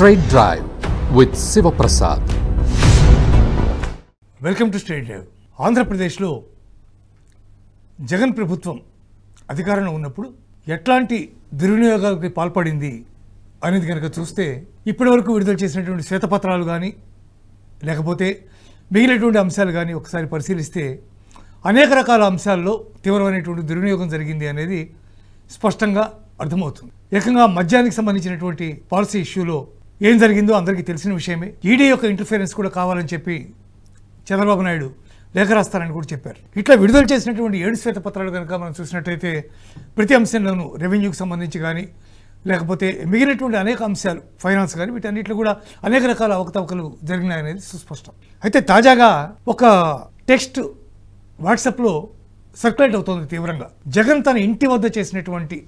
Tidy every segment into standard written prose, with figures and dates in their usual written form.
Straight Drive with Siva Prasad. Welcome to straight drive. ఆంధ్రప్రదేశ్లో జగన్ ప్రభుత్వం అధికారంలో ఉన్నప్పుడు ఎట్లాంటి దుర్వినియోగాలకు పాల్పడింది అనేది కనుక చూస్తే ఇప్పటివరకు విడుదల చేసినటువంటి శ్వేతపత్రాలు కానీ లేకపోతే మిగిలినటువంటి అంశాలు కానీ ఒకసారి పరిశీలిస్తే అనేక రకాల అంశాల్లో తీవ్రమైనటువంటి దుర్వినియోగం జరిగింది అనేది స్పష్టంగా అర్థమవుతుంది. ఏకంగా మద్యానికి సంబంధించినటువంటి పాలసీ ఇష్యూలో ఏం జరిగిందో అందరికీ తెలిసిన విషయమే. ఈడీ యొక్క ఇంటర్ఫిరెన్స్ కూడా కావాలని చెప్పి చంద్రబాబు నాయుడు లేఖ రాస్తారని కూడా చెప్పారు. ఇట్లా విడుదల చేసినటువంటి 7 శ్వేతపత్రాలు కనుక మనం చూసినట్టయితే ప్రతి అంశంలోనూ రెవెన్యూకి సంబంధించి కానీ లేకపోతే మిగిలినటువంటి అనేక అంశాలు ఫైనాన్స్ కానీ వీటన్నిటిలో కూడా అనేక రకాల అవకతవకలు జరిగినాయనేది సుస్పష్టం. అయితే తాజాగా ఒక టెక్స్ట్ వాట్సాప్లో సర్క్యులేట్ అవుతుంది తీవ్రంగా. జగన్ తన ఇంటి వద్ద చేసినటువంటి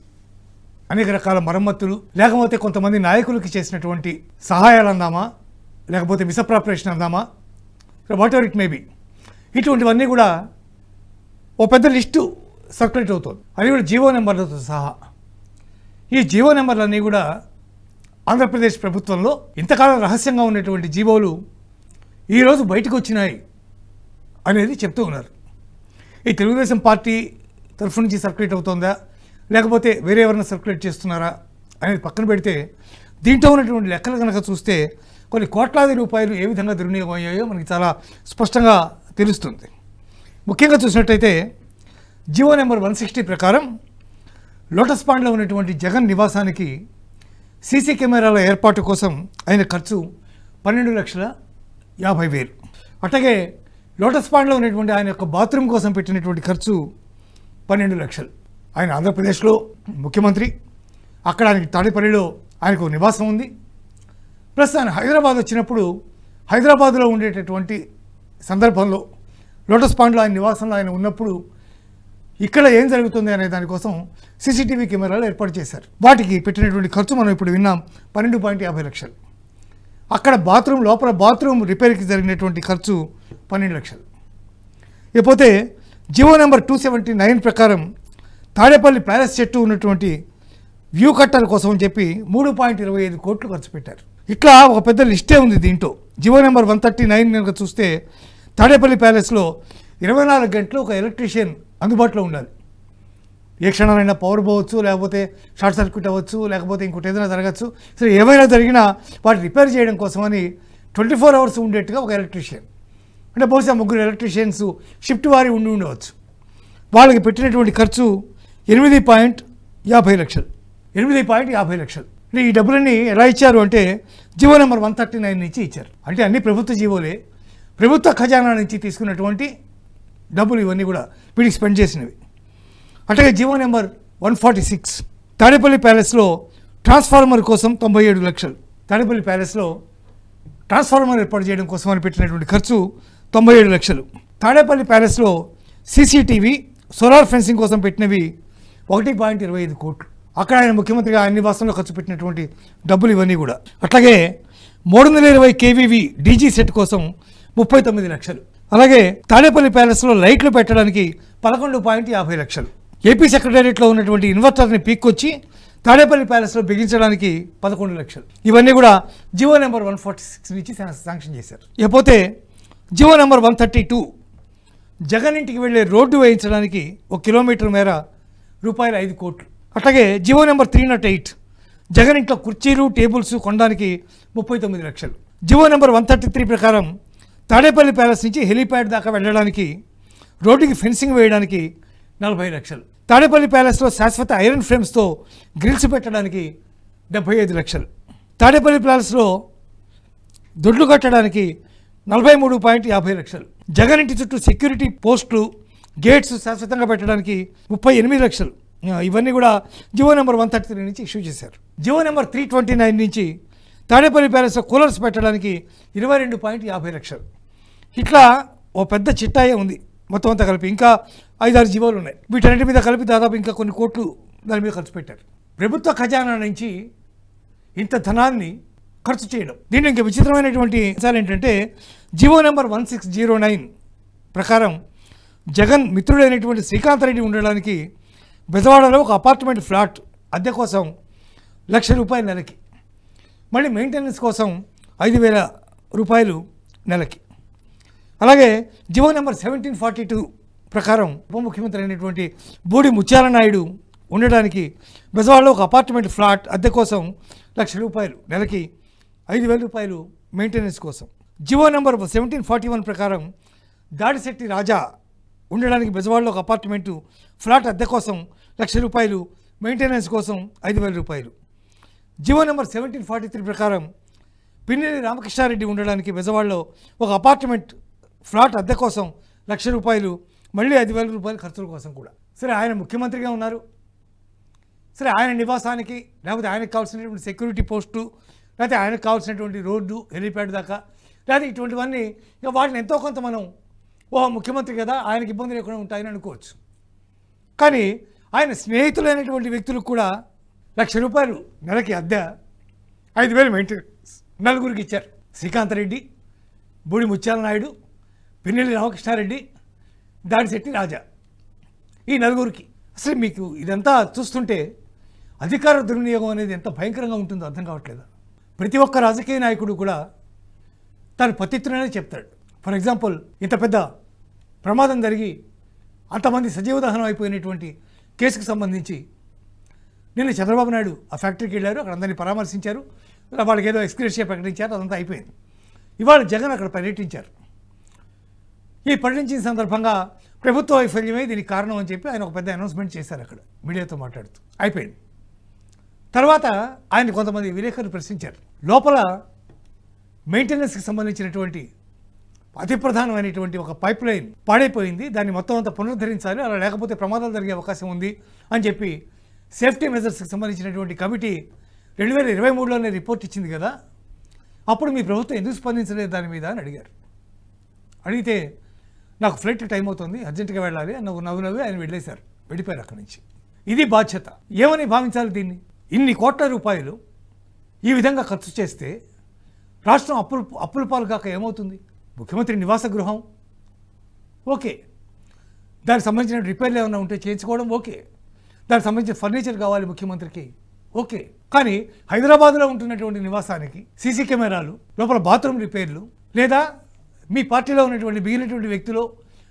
అనేక రకాల మరమ్మతులు లేకపోతే కొంతమంది నాయకులకి చేసినటువంటి సహాయాలు అందామా లేకపోతే మిస్అప్రాపరేషన్ అందామా whatever it may be, ఇటువంటివన్నీ కూడా ఓ పెద్ద లిస్టు సర్క్యులేట్ అవుతుంది. అది కూడా జీవో నెంబర్లతో సహా. ఈ జీవో నెంబర్లన్నీ కూడా ఆంధ్రప్రదేశ్ ప్రభుత్వంలో ఇంతకాలం రహస్యంగా ఉన్నటువంటి జీవోలు ఈరోజు బయటకు వచ్చినాయి అనేది చెప్తూ ఉన్నారు. ఈ తెలుగుదేశం పార్టీ తరఫు నుంచి సర్క్యులేట్ అవుతుందా లేకపోతే వేరే ఎవరైనా సర్క్యులేట్ చేస్తున్నారా అనేది పక్కన పెడితే దీంట్లో ఉన్నటువంటి లెక్కలు కనుక చూస్తే కొన్ని కోట్లాది రూపాయలు ఏ విధంగా దుర్వినియోగం అయ్యాయో మనకి చాలా స్పష్టంగా తెలుస్తుంది. ముఖ్యంగా చూసినట్టయితే జీవో నెంబర్ 160 ప్రకారం లోటస్ పాండ్లో ఉన్నటువంటి జగన్ నివాసానికి సీసీ కెమెరాల ఏర్పాటు కోసం అయిన ఖర్చు 12,50,000. అట్లాగే లోటస్ పాండ్లో ఉన్నటువంటి ఆయన యొక్క బాత్రూమ్ కోసం పెట్టినటువంటి ఖర్చు 12 లక్షలు. ఆయన ఆంధ్రప్రదేశ్లో ముఖ్యమంత్రి, అక్కడ ఆయనకి తాడేపల్లిలో ఆయనకు నివాసం ఉంది. ప్లస్ ఆయన హైదరాబాద్ వచ్చినప్పుడు హైదరాబాద్లో ఉండేటటువంటి సందర్భంలో లోటస్ పాండ్లో ఆయన నివాసంలో ఆయన ఉన్నప్పుడు ఇక్కడ ఏం జరుగుతుంది అనే దానికోసం సీసీటీవీ కెమెరాలు ఏర్పాటు చేశారు. వాటికి పెట్టినటువంటి ఖర్చు మనం ఇప్పుడు విన్నాం 12.50 లక్షలు. అక్కడ బాత్రూమ్ లోపల బాత్రూమ్ రిపేర్కి జరిగినటువంటి ఖర్చు 12 లక్షలు. ఇకపోతే జీవో నెంబర్ 279 ప్రకారం తాడేపల్లి ప్యాలెస్ చెట్టు ఉన్నటువంటి వ్యూ కట్టల కోసం అని చెప్పి 3.25 కోట్లు ఖర్చు పెట్టారు. ఇట్లా ఒక పెద్ద లిస్టే ఉంది దీంట్లో. జీవో నెంబర్ 139 కనుక చూస్తే తాడేపల్లి ప్యాలెస్లో 24 గంటలు ఒక ఎలక్ట్రీషియన్ అందుబాటులో ఉండాలి. ఏ క్షణమైనా పవర్ పోవచ్చు, లేకపోతే షార్ట్ సర్క్యూట్ అవ్వచ్చు, లేకపోతే ఇంకోటి ఏదైనా జరగచ్చు. సరే ఏమైనా జరిగినా వాటి రిపేర్ చేయడం కోసమని 24 అవర్స్ ఉండేట్టుగా ఒక ఎలక్ట్రీషియన్, అంటే బహుశా 3 ఎలక్ట్రీషియన్స్ షిఫ్ట్ వారి ఉండవచ్చు. వాళ్ళకి పెట్టినటువంటి ఖర్చు 8.50 లక్షలు. 8.50 లక్షలు. ఈ డబ్బులన్నీ ఎలా ఇచ్చారు అంటే జీవో నెంబర్ 139 నుంచి ఇచ్చారు. అంటే అన్ని ప్రభుత్వ జీవోలే, ప్రభుత్వ ఖజానా నుంచి తీసుకున్నటువంటి డబ్బులు ఇవన్నీ కూడా వీటికి స్పెండ్ చేసినవి. అట్లాగే జీవో నెంబర్ 146 తాడేపల్లి ప్యాలెస్లో ట్రాన్స్ఫార్మర్ కోసం 97 లక్షలు. తాడేపల్లి ప్యాలెస్లో ట్రాన్స్ఫార్మర్ ఏర్పాటు చేయడం కోసం అని పెట్టినటువంటి ఖర్చు 97 లక్షలు. తాడేపల్లి ప్యాలెస్లో సీసీటీవీ సోలార్ ఫెన్సింగ్ కోసం పెట్టినవి 1.25 కోట్లు. అక్కడ ఆయన ముఖ్యమంత్రిగా ఆయన నివాసంలో ఖర్చు పెట్టినటువంటి డబ్బులు ఇవన్నీ కూడా. అట్లాగే 320 కేవీవీ డీజీ సెట్ కోసం 39 లక్షలు. అలాగే తాడేపల్లి ప్యాలెస్లో లైట్లు పెట్టడానికి 11.50 లక్షలు. ఏపీ సెక్రటేరియట్లో ఉన్నటువంటి ఇన్వర్టర్ని పీక్కొచ్చి తాడేపల్లి ప్యాలెస్లో బిగించడానికి 11 లక్షలు. ఇవన్నీ కూడా జీవో నెంబర్ 146 నుంచి శాంక్షన్ చేశారు. ఇకపోతే జీవో నెంబర్ 132 జగన్ ఇంటికి వెళ్ళే రోడ్డు వేయించడానికి 1 కిలోమీటర్ మేర రూపాయలు 5 కోట్లు. అట్లాగే జీవో నెంబర్ 308 జగన్ ఇంట్లో కుర్చీలు టేబుల్స్ కొనడానికి 39 లక్షలు. జీవో నెంబర్ 133 ప్రకారం తాడేపల్లి ప్యాలెస్ నుంచి హెలీప్యాడ్ దాకా వెళ్ళడానికి రోడ్డుకి ఫెన్సింగ్ వేయడానికి 40 లక్షలు. తాడేపల్లి ప్యాలెస్లో శాశ్వత ఐరన్ ఫ్రేమ్స్తో గ్రిల్స్ పెట్టడానికి 75 లక్షలు. తాడేపల్లి ప్యాలెస్లో దొడ్లు కట్టడానికి 43.50 లక్షలు. జగన్ ఇంటి చుట్టూ సెక్యూరిటీ పోస్టులు గేట్స్ శాశ్వతంగా పెట్టడానికి 38 లక్షలు. ఇవన్నీ కూడా జీవో నెంబర్ 133 నుంచి ఇష్యూ చేశారు. జీవో నెంబర్ 329 నుంచి తాడేపల్లి ప్యాలెస్లో కూలర్స్ పెట్టడానికి 22.50 లక్షలు. ఇట్లా ఓ పెద్ద చిట్టాయే ఉంది మొత్తం అంతా కలిపి. ఇంకా 5-6 జీవోలు ఉన్నాయి. వీటన్నిటి మీద కలిపి దాదాపు ఇంకా కొన్ని కోట్లు దాని మీద ఖర్చు పెట్టారు. ప్రభుత్వ ఖజానా నుంచి ఇంత ధనాన్ని ఖర్చు చేయడం. దీంట్లో ఇంకా విచిత్రమైనటువంటి అంశాలు ఏంటంటే జీవో నెంబర్ 1609 ప్రకారం జగన్ మిత్రుడైనటువంటి శ్రీకాంత్ రెడ్డి ఉండడానికి బెజవాడలో ఒక అపార్ట్మెంట్ ఫ్లాట్ అద్దె కోసం ₹1,00,000 నెలకి. మళ్ళీ మెయింటెనెన్స్ కోసం 5,000 రూపాయలు నెలకి. అలాగే జీవో నెంబర్ 1742 ప్రకారం ఉప ముఖ్యమంత్రి అయినటువంటి బూడి ముత్యాల నాయుడు ఉండడానికి బెజవాడలో ఒక అపార్ట్మెంట్ ఫ్లాట్ అద్దె కోసం ₹1,00,000 నెలకి 5,000 రూపాయలు మెయింటెనెన్స్ కోసం. జీవో నెంబర్ 1741 ప్రకారం దాడిశెట్టి రాజా ఉండడానికి బెజవాడలో ఒక అపార్ట్మెంటు ఫ్లాట్ అద్దె కోసం ₹1,00,000 రూపాయలు మెయింటెనెన్స్ కోసం 5,000 రూపాయలు. జీవో నెంబర్ 1743 ప్రకారం పిన్నెల్లి రామకృష్ణారెడ్డి ఉండడానికి బెజవాడలో ఒక అపార్ట్మెంట్ ఫ్లాట్ అద్దె కోసం ₹1,00,000 రూపాయలు మళ్ళీ 5,000 రూపాయలు ఖర్చుల కోసం కూడా. సరే, ఆయన ముఖ్యమంత్రిగా ఉన్నారు, సరే ఆయన నివాసానికి లేకపోతే ఆయనకు కావాల్సినటువంటి సెక్యూరిటీ పోస్టు లేకపోతే ఆయనకు కావాల్సినటువంటి రోడ్డు హెలిప్యాడ్ దాకా లేకపోతే ఇటువంటివన్నీ ఇక వాటిని ఎంతో కొంత మనం ముఖ్యమంత్రి కదా ఆయనకి ఇబ్బంది లేకుండా ఉంటాయని అనుకోవచ్చు. కానీ ఆయన స్నేహితులైనటువంటి వ్యక్తులకు కూడా ₹1,00,000 రూపాయలు నెలకి అద్దె, 5,000 మెయింటెనెన్స్ నలుగురికి ఇచ్చారు. శ్రీకాంత్ రెడ్డి, బూడి ముత్యాల నాయుడు, పిన్నెల్లి రామకృష్ణారెడ్డి, దాడిశెట్టి రాజా, ఈ నలుగురికి. అసలు మీకు ఇదంతా చూస్తుంటే అధికార దుర్వినియోగం అనేది ఎంత భయంకరంగా ఉంటుందో అర్థం కావట్లేదు. ప్రతి ఒక్క రాజకీయ నాయకుడు కూడా తను పతిత్తుననే చెప్తాడు. ఫర్ ఎగ్జాంపుల్, ఇంత పెద్ద ప్రమాదం జరిగి అంతమంది సజీవ దహనం అయిపోయినటువంటి కేసుకు సంబంధించి నిన్న చంద్రబాబు నాయుడు ఆ ఫ్యాక్టరీకి వెళ్ళారు, అక్కడ అందరినీ పరామర్శించారు, వాళ్ళకి ఏదో ఎక్స్గ్రేషియా ప్రకటించారు, అదంతా అయిపోయింది. ఇవాళ జగన్ అక్కడ పర్యటించారు. ఈ పర్యటించిన సందర్భంగా ప్రభుత్వ వైఫల్యమే దీనికి కారణం అని చెప్పి ఆయన ఒక పెద్ద అనౌన్స్మెంట్ చేశారు అక్కడ మీడియాతో మాట్లాడుతూ. అయిపోయింది. తర్వాత ఆయన కొంతమంది విలేకరులు ప్రశ్నించారు. లోపల మెయింటెనెన్స్కి సంబంధించినటువంటి అతి ప్రధానమైనటువంటి ఒక పైప్ లైన్ పాడైపోయింది, దాన్ని మొత్తం అంతా పునరుద్ధరించాలి, అలా లేకపోతే ప్రమాదాలు జరిగే అవకాశం ఉంది అని చెప్పి సేఫ్టీ మెజర్స్కి సంబంధించినటువంటి కమిటీ 2023లోనే రిపోర్ట్ ఇచ్చింది కదా, అప్పుడు మీ ప్రభుత్వం ఎందుకు స్పందించలేదు దాని మీద అని అడిగారు. అడిగితే నాకు ఫ్లైట్ టైం అవుతుంది, అర్జెంటుగా వెళ్ళాలి అని నవ్వి ఆయన వెళ్ళిపోయారు అక్కడి నుంచి. ఇది బాధ్యత. ఏమని భావించాలి దీన్ని? ఇన్ని కోట్ల రూపాయలు ఈ విధంగా ఖర్చు చేస్తే రాష్ట్రం అప్పుల పాలు కాక ఏమవుతుంది? ముఖ్యమంత్రి నివాస గృహం ఓకే, దానికి సంబంధించిన రిపేర్లు ఏమైనా ఉంటే చేయించుకోవడం ఓకే, దానికి సంబంధించిన ఫర్నిచర్ కావాలి ముఖ్యమంత్రికి ఓకే, కానీ హైదరాబాద్లో ఉంటున్నటువంటి నివాసానికి సీసీ కెమెరాలు, లోపల బాత్రూమ్ రిపేర్లు, లేదా మీ పార్టీలో ఉన్నటువంటి మిగిలినటువంటి వ్యక్తులు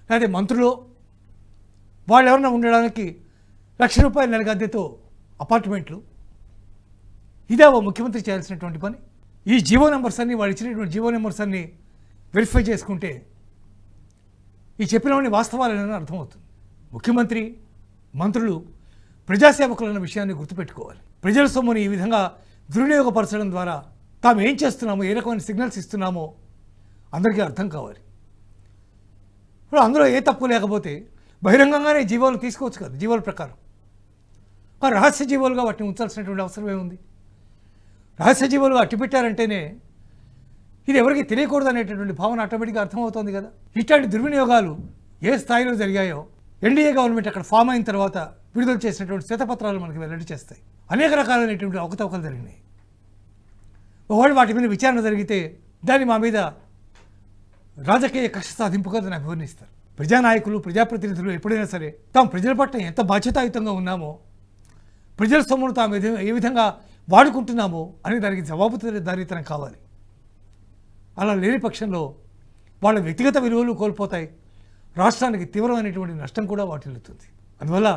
లేదా మంత్రులు వాళ్ళు ఎవరైనా ఉండడానికి ₹1,00,000 రూపాయల నెల అద్దెతో అపార్ట్మెంట్లు, ఇదే ముఖ్యమంత్రి చేయాల్సినటువంటి పని. ఈ జీవో నెంబర్స్ అన్ని వాళ్ళు ఇచ్చినటువంటి జీవో నెంబర్స్ అన్ని వెరిఫై చేసుకుంటే ఈ చెప్పినవన్నీ వాస్తవాలని అర్థమవుతుంది. ముఖ్యమంత్రి, మంత్రులు ప్రజాసేవకులన్న విషయాన్ని గుర్తుపెట్టుకోవాలి. ప్రజల సొమ్ముని ఈ విధంగా దుర్వినియోగపరచడం ద్వారా తాము ఏం చేస్తున్నామో, ఏ రకమైన సిగ్నల్స్ ఇస్తున్నామో అందరికీ అర్థం కావాలి. ఇప్పుడు అందులో ఏ తప్పు లేకపోతే బహిరంగంగానే జీవోలు తీసుకోవచ్చు కదా, జీవోల ప్రకారం. మరి రహస్య జీవోలుగా వాటిని ఉంచాల్సినటువంటి అవసరం ఏముంది? రహస్య జీవోలుగా అట్టిపెట్టారంటేనే ఇది ఎవరికి తెలియకూడదు అనేటటువంటి భావన ఆటోమేటిక్గా అర్థమవుతుంది కదా. ఇట్లాంటి దుర్వినియోగాలు ఏ స్థాయిలో జరిగాయో ఎన్డీఏ గవర్నమెంట్ అక్కడ ఫామ్ అయిన తర్వాత విడుదల చేసినటువంటి శ్వేతపత్రాలు మనకి వెల్లడి చేస్తాయి. అనేక రకాలైనటువంటి అవకతవకలు జరిగినాయి. ఒకవేళ వాటి మీద విచారణ జరిగితే దాన్ని మా మీద రాజకీయ కక్ష సాధింపుగా దాన్ని అభివర్ణిస్తారు. ప్రజానాయకులు, ప్రజాప్రతినిధులు ఎప్పుడైనా సరే తాము ప్రజల పట్ల ఎంత బాధ్యతాయుతంగా ఉన్నామో, ప్రజల సొమ్మును తాము ఏ విధంగా వాడుకుంటున్నామో అని దానికి జవాబుదారీతనం కావాలి. అలా లేని పక్షంలో వాళ్ళ వ్యక్తిగత విలువలు కోల్పోతాయి, రాష్ట్రానికి తీవ్రమైనటువంటి నష్టం కూడా వాటిల్లుతుంది. అందువల్ల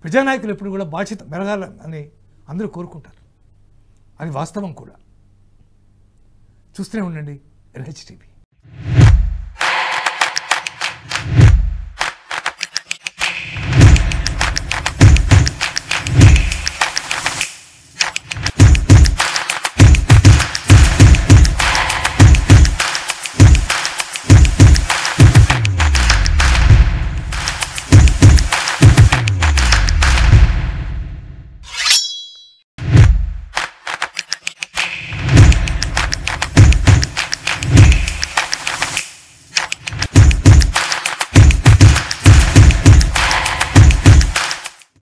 ప్రజానాయకులు ఎప్పుడు కూడా బాధ్యత మెరగాలని అందరూ కోరుకుంటారు. అది వాస్తవం కూడా. చూస్తూనే ఉండండి NHTV.